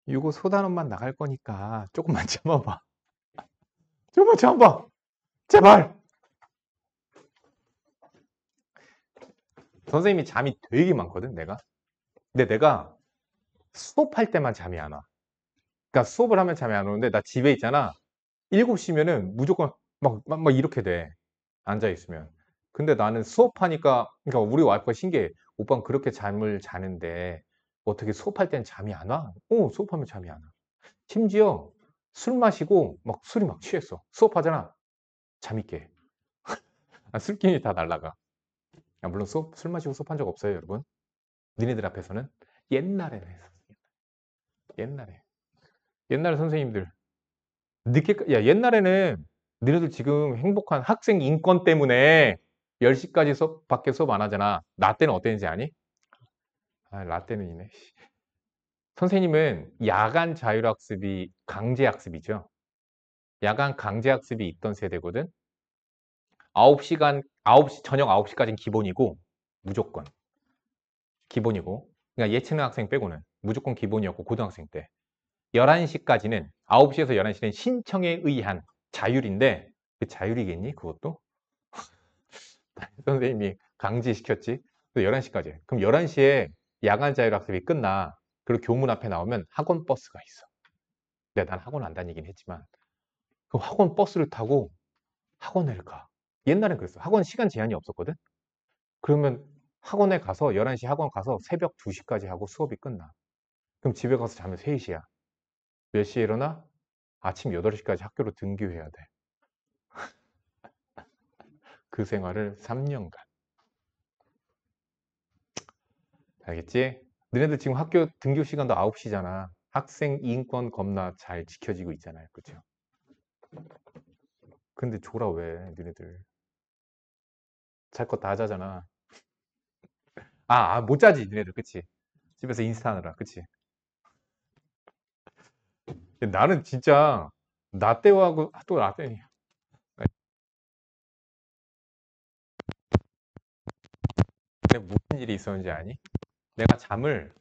이거 소단원만 나갈 거니까 조금만 참아봐. 조금만 참아봐. 제발. 선생님이 잠이 되게 많거든, 내가. 근데 내가 수업할 때만 잠이 안 와. 그러니까 수업을 하면 잠이 안 오는데 나 집에 있잖아. 7시면은 무조건 막 이렇게 돼. 앉아있으면. 근데 나는 수업하니까, 그러니까 우리 와이프가 신기해. 오빠는 그렇게 잠을 자는데 어떻게 수업할 땐 잠이 안 와? 수업하면 잠이 안 와. 심지어 술 마시고 막 술이 막 취했어. 수업하잖아. 잠이 깨. 술기운이 다 날라가. 물론 술 마시고 수업한 적 없어요, 여러분. 니네들 앞에서는. 옛날에는 했었어요. 옛날에 선생님들 옛날에는 너희들 지금 행복한 학생 인권 때문에 10시까지 밖에 수업 안 하잖아. 나 때는 어땠는지 아니? 나 때는 이네. 선생님은 야간 자율학습이 강제학습이죠. 야간 강제학습이 있던 세대거든. 저녁 9시까지는 기본이고, 무조건. 기본이고. 그러니까 예체능 학생 빼고는 무조건 기본이었고, 고등학생 때. 11시까지는, 9시에서 11시는 신청에 의한 자율인데, 그 자율이겠니? 그것도? 선생님이 강제시켰지. 11시까지. 그럼 11시에 야간 자율학습이 끝나. 그리고 교문 앞에 나오면 학원 버스가 있어. 근데 난 학원 안 다니긴 했지만. 그 학원 버스를 타고 학원을 가. 옛날엔 그랬어. 학원 시간 제한이 없었거든. 그러면 학원에 가서 11시 학원 가서 새벽 2시까지 하고 수업이 끝나. 그럼 집에 가서 자면 3시야. 몇 시에 일어나? 아침 8시까지 학교로 등교해야 돼. 그 생활을 3년간. 알겠지? 너네들 지금 학교 등교 시간도 9시잖아. 학생 인권 겁나 잘 지켜지고 있잖아요. 그죠? 근데 졸아 왜, 너네들. 잘 거 다 하자잖아. 못 자지, 너네들. 그치? 집에서 인스타 하느라. 그치? 나는 진짜, 나 때하고, 또 나 때니. 근데 무슨 일이 있었는지 아니? 내가 잠을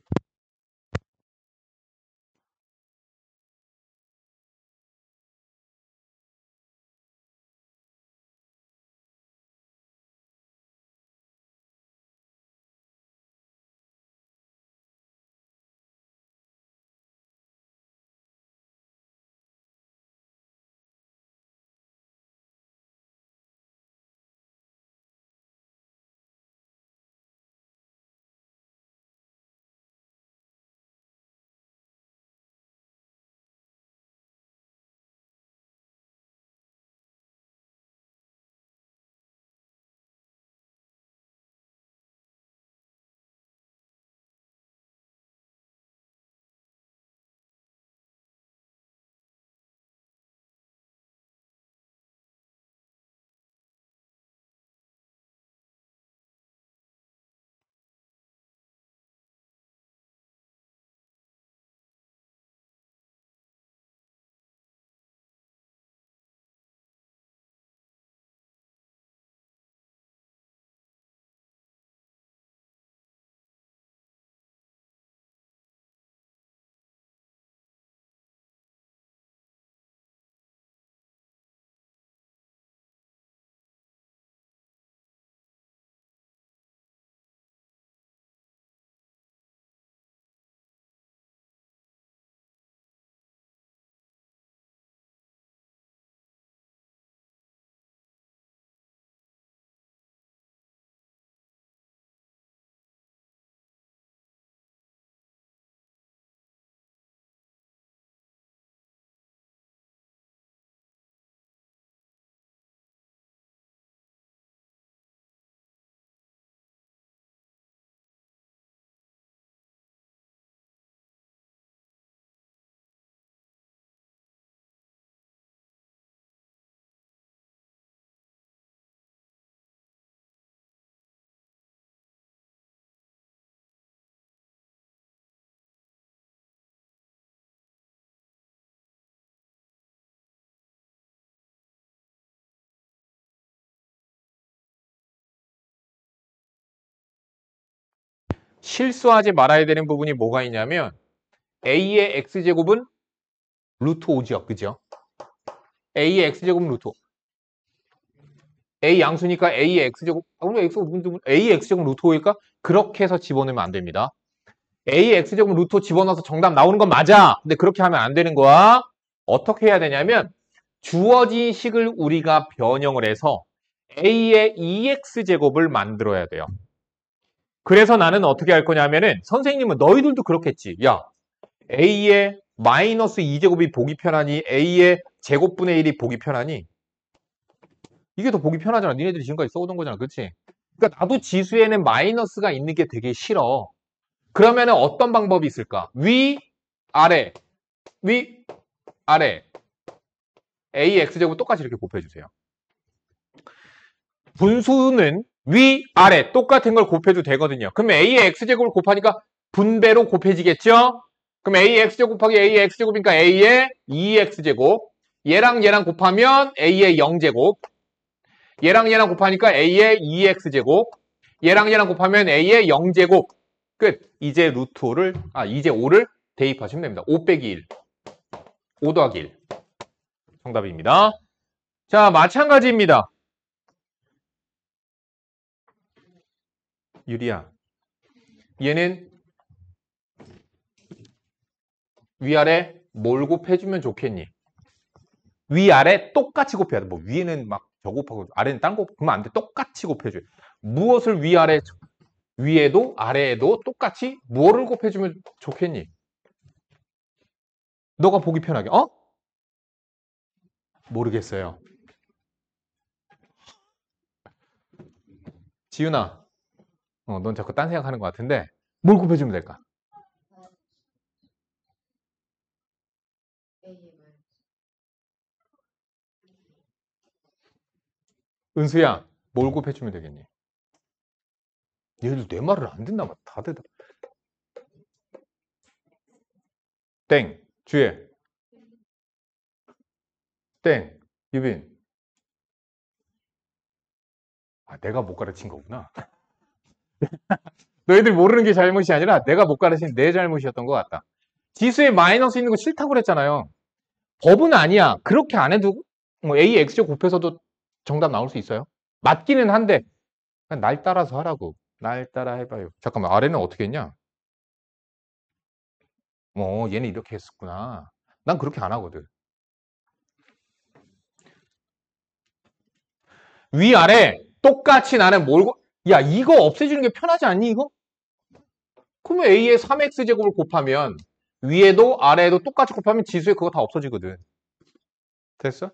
실수하지 말아야 되는 부분이 뭐가 있냐면 A의 X제곱은 루트 5죠. 그죠? A의 X제곱은 루트 5. A 양수니까 A의 X제곱, A의 X제곱 루트 5일까? 그렇게 해서 집어넣으면 안 됩니다. A의 X제곱 루트 5 집어넣어서 정답 나오는 건 맞아. 근데 그렇게 하면 안 되는 거야. 어떻게 해야 되냐면 주어진 식을 우리가 변형을 해서 a의 2x제곱을 만들어야 돼요. 그래서 나는 어떻게 할 거냐면은 선생님은 너희들도 그렇겠지. 야, a의 마이너스 2제곱이 보기 편하니 a의 제곱분의 1이 보기 편하니 이게 더 보기 편하잖아. 니네들이 지금까지 써오던 거잖아. 그렇지? 그러니까 나도 지수에는 마이너스가 있는 게 되게 싫어. 그러면은 어떤 방법이 있을까? 위, 아래, 위, 아래 a x제곱 똑같이 이렇게 곱해주세요. 분수는 위, 아래 똑같은 걸 곱해도 되거든요. 그럼 a의 x제곱을 곱하니까 분배로 곱해지겠죠? 그럼 a의 x제곱 곱하기 a의 x제곱이니까 a의 2x제곱 얘랑 얘랑 곱하면 a의 0제곱 얘랑 얘랑 곱하니까 a의 2x제곱 얘랑 얘랑 곱하면 a의 0제곱 끝. 이제 루트 5를 이제 5를 대입하시면 됩니다. 5 빼기 1 5 더하기 1 정답입니다. 자, 마찬가지입니다. 유리야, 얘는 위아래 뭘 곱해주면 좋겠니? 위아래 똑같이 곱해야 돼. 뭐 위에는 막 저거 곱하고 아래는 딴 거 그러면 안 돼. 똑같이 곱해줘요. 무엇을 위아래 위에도 아래에도 똑같이 뭐를 곱해주면 좋겠니? 너가 보기 편하게. 모르겠어요. 지윤아, 넌 자꾸 딴 생각하는 것 같은데 뭘 곱해주면 될까? 은수야, 뭘 곱해주면 되겠니? 얘들 내 말을 안 듣나 봐. 다들 땡, 주혜 땡, 유빈. 내가 못 가르친 거구나. 너희들 모르는 게 잘못이 아니라 내가 못 가르친 내 잘못이었던 것 같다. 지수에 마이너스 있는 거 싫다고 그랬잖아요. 법은 아니야. 그렇게 안 해도 뭐 A, X제곱 곱해서도 정답 나올 수 있어요. 맞기는 한데 그냥 날 따라서 하라고. 날 따라 해봐요. 잠깐만, 아래는 어떻게 했냐? 얘는 이렇게 했었구나. 난 그렇게 안 하거든. 위아래 똑같이 나는 야, 이거 없애주는 게 편하지 않니, 이거? 그러면 A의 3X제곱을 곱하면 위에도 아래에도 똑같이 곱하면 지수에 그거 다 없어지거든. 됐어?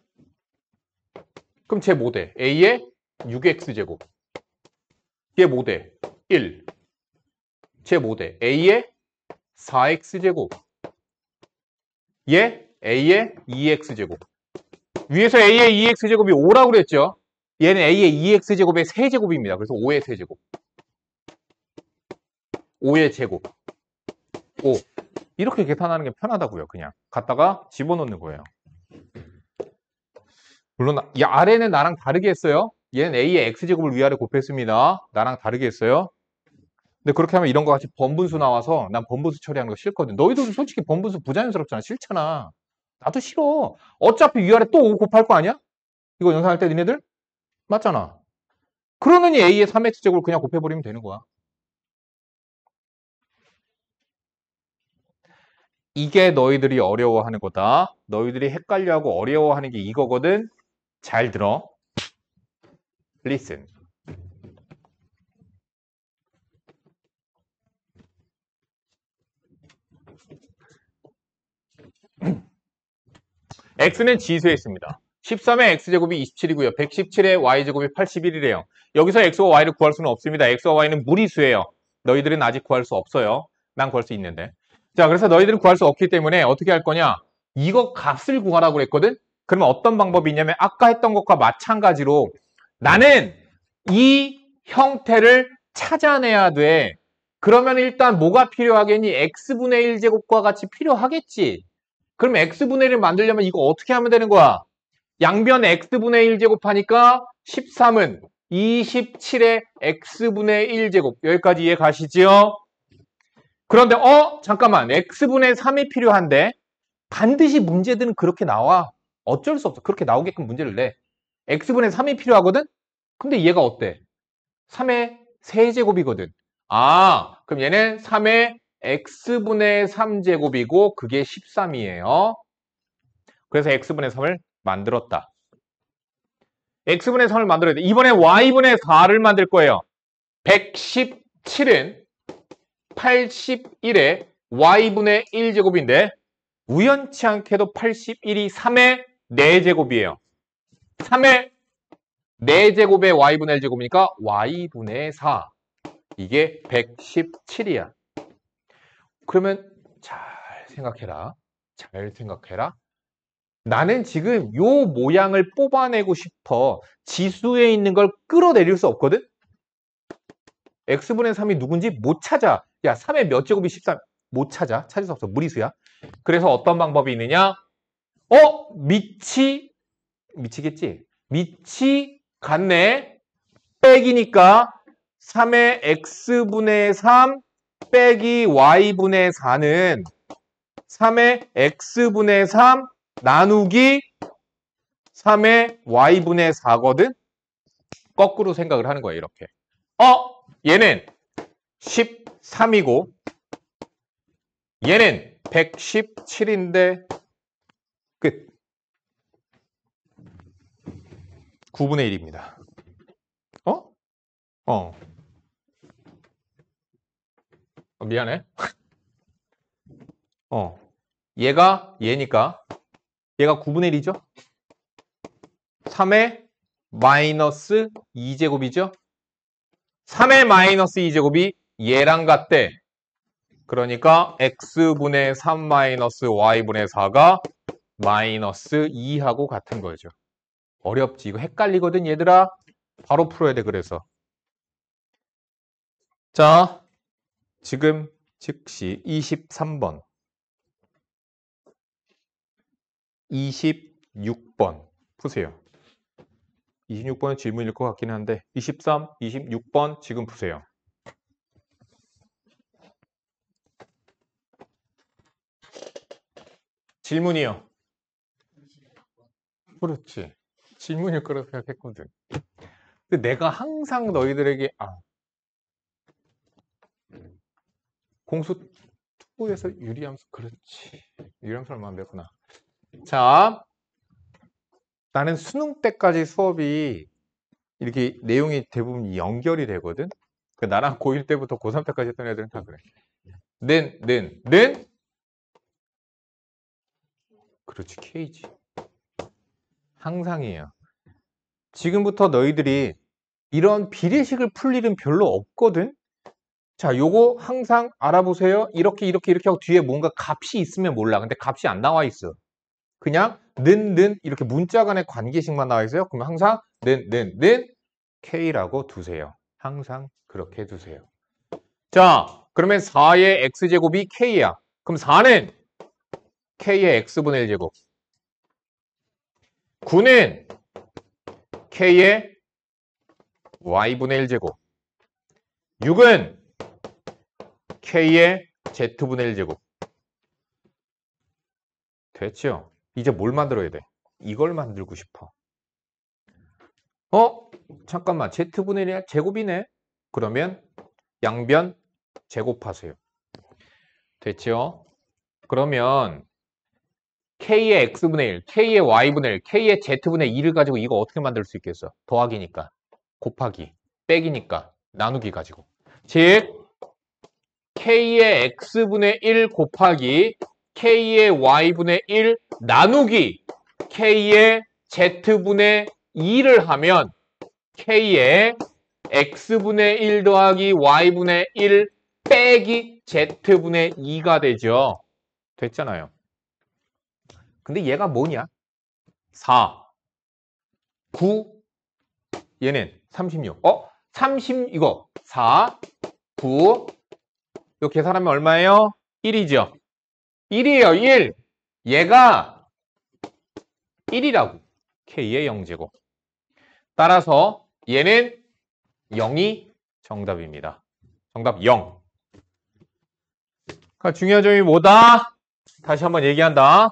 그럼 쟤 뭐 돼? A의 6X제곱. 얘 뭐 돼? 1. 쟤 뭐 돼? A의 4X제곱. 얘 A의 2X제곱. 위에서 A의 2X제곱이 5라고 그랬죠? 얘는 A의 2X제곱의 세제곱입니다. 그래서 5의 세제곱. 5의 제곱. 5. 이렇게 계산하는 게 편하다고요. 그냥 갖다가 집어넣는 거예요. 물론 이 아래는 나랑 다르게 했어요. 얘는 A의 X제곱을 위아래 곱했습니다. 나랑 다르게 했어요. 근데 그렇게 하면 이런 거 같이 번분수 나와서 난 번분수 처리하는 거 싫거든. 너희들도 솔직히 번분수 부자연스럽잖아. 싫잖아. 나도 싫어. 어차피 위아래 또 5 곱할 거 아니야? 이거 연산할 때 니네들? 맞잖아. 그러느니 A의 3X제곱을 그냥 곱해버리면 되는 거야. 이게 너희들이 어려워하는 거다. 너희들이 헷갈려하고 어려워하는 게 이거거든. 잘 들어. Listen. X는 지수에 있습니다. 13의 X제곱이 27이고요. 117의 Y제곱이 81이래요. 여기서 X와 Y를 구할 수는 없습니다. X와 Y는 무리수예요. 너희들은 아직 구할 수 없어요. 난 구할 수 있는데. 자, 그래서 너희들은 구할 수 없기 때문에 어떻게 할 거냐? 이거 값을 구하라고 그랬거든? 그러면 어떤 방법이 있냐면 아까 했던 것과 마찬가지로 나는 이 형태를 찾아내야 돼. 그러면 일단 뭐가 필요하겠니? X분의 1제곱과 같이 필요하겠지. 그럼 X분의 1을 만들려면 이거 어떻게 하면 되는 거야? 양변 X분의 1제곱 하니까 13은 27의 X분의 1제곱. 여기까지 이해 가시죠? 그런데 잠깐만. X분의 3이 필요한데 반드시 문제들은 그렇게 나와. 어쩔 수 없어. 그렇게 나오게끔 문제를 내. X분의 3이 필요하거든? 근데 얘가 어때? 3의 세제곱이거든. 그럼 얘는 3의 X분의 3제곱이고 그게 13이에요. 그래서 X분의 3을 만들었다. x분의 3을 만들어야 돼. 이번에 y분의 4를 만들 거예요. 117은 81에 y분의 1제곱인데 우연치 않게도 81이 3의 4제곱이에요. 3의 4제곱의 y분의 1제곱이니까 y분의 4. 이게 117이야. 그러면 잘 생각해라. 잘 생각해라. 나는 지금 요 모양을 뽑아내고 싶어. 지수에 있는 걸 끌어내릴 수 없거든? x분의 3이 누군지 못 찾아. 야, 3의 몇 제곱이 13? 못 찾아. 찾을 수 없어. 무리수야. 그래서 어떤 방법이 있느냐? 미치겠지? 미치 같네. 빼기니까 3의 x분의 3 빼기 y분의 4는 3의 x분의 3 나누기 3의 y분의 4거든? 거꾸로 생각을 하는 거야, 이렇게. 얘는 13이고 얘는 117인데 끝. 9분의 1입니다. 미안해. 얘니까 얘가 9분의 1이죠? 3의 마이너스 2제곱이죠? 3의 마이너스 2제곱이 얘랑 같대. 그러니까 x분의 3 마이너스 y분의 4가 마이너스 2하고 같은 거죠. 어렵지. 이거 헷갈리거든, 얘들아. 바로 풀어야 돼, 그래서. 자, 지금 즉시 23번. 26번 푸세요. 26번은 질문일 것 같긴 한데 23, 26번 지금 푸세요. 질문이요. 그렇지. 질문일 거라고 생각했거든. 근데 내가 항상 너희들에게 공수 투구에서 유리함수 그렇지. 유리함수 얼마 안 배웠구나. 자, 나는 수능 때까지 수업이 이렇게 내용이 대부분 연결이 되거든. 나랑 고1 때부터 고3 때까지 했던 애들은 다 그래. 는 그렇지, K지. 항상이에요. 지금부터 너희들이 이런 비례식을 풀 일은 별로 없거든. 자, 요거 항상 알아보세요. 이렇게 하고 뒤에 뭔가 값이 있으면 몰라. 근데 값이 안 나와 있어. 그냥 는 이렇게 문자 간의 관계식만 나와 있어요. 그럼 항상 는 K라고 두세요. 항상 그렇게 두세요. 자, 그러면 4의 x제곱이 K야. 그럼 4는 K의 x분의 1제곱. 9는 K의 y분의 1제곱. 6은 K의 z분의 1제곱. 됐죠? 이제 뭘 만들어야 돼? 이걸 만들고 싶어. 잠깐만. z분의 1이 제곱이네? 그러면 양변 제곱하세요. 됐죠? 그러면 K의 x분의 1, K의 y분의 1, K의 z분의 2를 가지고 이거 어떻게 만들 수 있겠어? 더하기니까, 곱하기, 빼기니까, 나누기 가지고. 즉, K의 x분의 1 곱하기 K의 y분의 1 나누기 K의 z분의 2를 하면 K의 x분의 1 더하기 y분의 1 빼기 z분의 2가 되죠. 됐잖아요. 근데 얘가 뭐냐? 4, 9, 얘는 36. 4, 9. 이거 계산하면 얼마예요? 1이죠. 1이에요, 1. 얘가 1이라고. K의 0제곱. 따라서 얘는 0이 정답입니다. 정답 0. 그러니까 중요한 점이 뭐다? 다시 한번 얘기한다.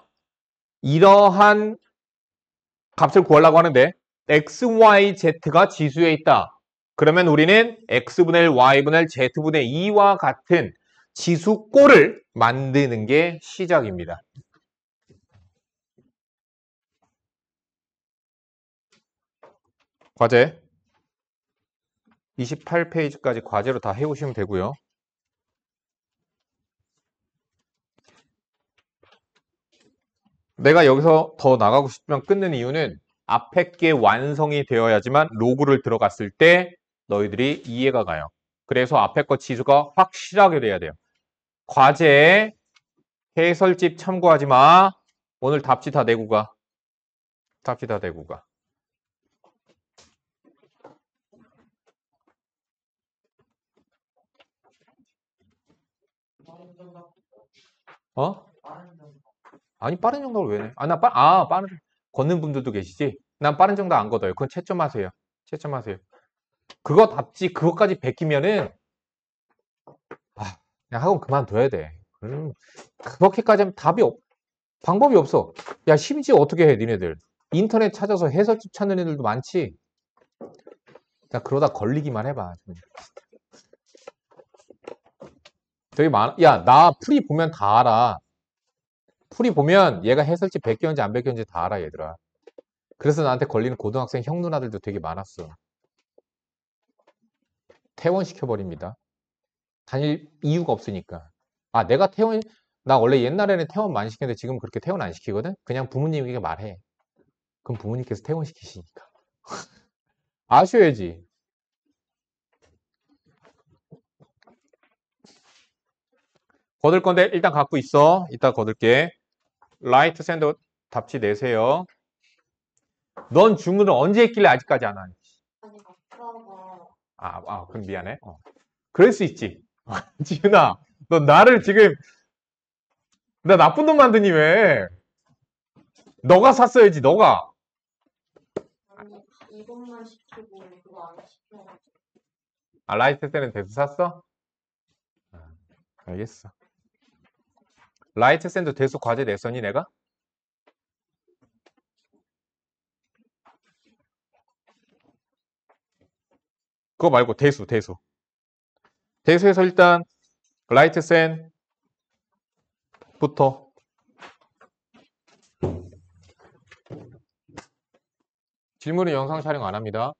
이러한 값을 구하려고 하는데 x, y, z가 지수에 있다. 그러면 우리는 x분의 1, y분의 1, z분의 2와 같은 지수꼴을 만드는 게 시작입니다. 과제 28페이지까지 과제로 다 해오시면 되고요. 내가 여기서 더 나가고 싶지만 끊는 이유는 앞에 게 완성이 되어야지만 로그를 들어갔을 때 너희들이 이해가 가요. 그래서 앞에 거 지수가 확실하게 돼야 돼요. 과제에 해설집 참고하지 마. 오늘 답지 다 내고 가. 답지 다 내고 가. 어? 아니 빠른 정답을 왜 내? 빠른 걷는 분들도 계시지? 난 빠른 정답 안 걷어요. 그건 채점하세요. 채점하세요. 그거 답지 그것까지 베끼면은 그냥 학원 그만둬야 돼. 그렇게까지 하면 방법이 없어. 야 심지어 어떻게 해 니네들? 인터넷 찾아서 해설집 찾는 애들도 많지. 야 그러다 걸리기만 해봐. 되게 많아. 야 나 풀이 보면 다 알아. 풀이 보면 얘가 해설집 베꼈는지 안 베꼈는지 다 알아 얘들아. 그래서 나한테 걸리는 고등학생 형 누나들도 되게 많았어. 퇴원시켜버립니다. 다닐 이유가 없으니까. 내가 나 원래 옛날에는 퇴원 많이 시켰는데 지금 그렇게 퇴원 안 시키거든? 그냥 부모님에게 말해. 그럼 부모님께서 퇴원시키시니까. 아셔야지. 거둘 건데 일단 갖고 있어. 이따 거둘게. 라이트 샌드 답지 내세요. 넌 주문을 언제 했길래 아직까지 안 하니? 아니, 아빠가. 그럼 미안해. 그럴 수 있지. 지윤아, 너 나를 지금, 나 나쁜 놈 만드니 왜? 너가 샀어야지, 너가. 아니, 이것만 시키고 그거 안 시켜가지고. 라이트 샌드 대수 샀어? 알겠어. 라이트 샌드 대수 과제 냈었니, 내가? 그거 말고 대수. 대수에서 일단 라이트 샌부터 질문은 영상 촬영 안 합니다.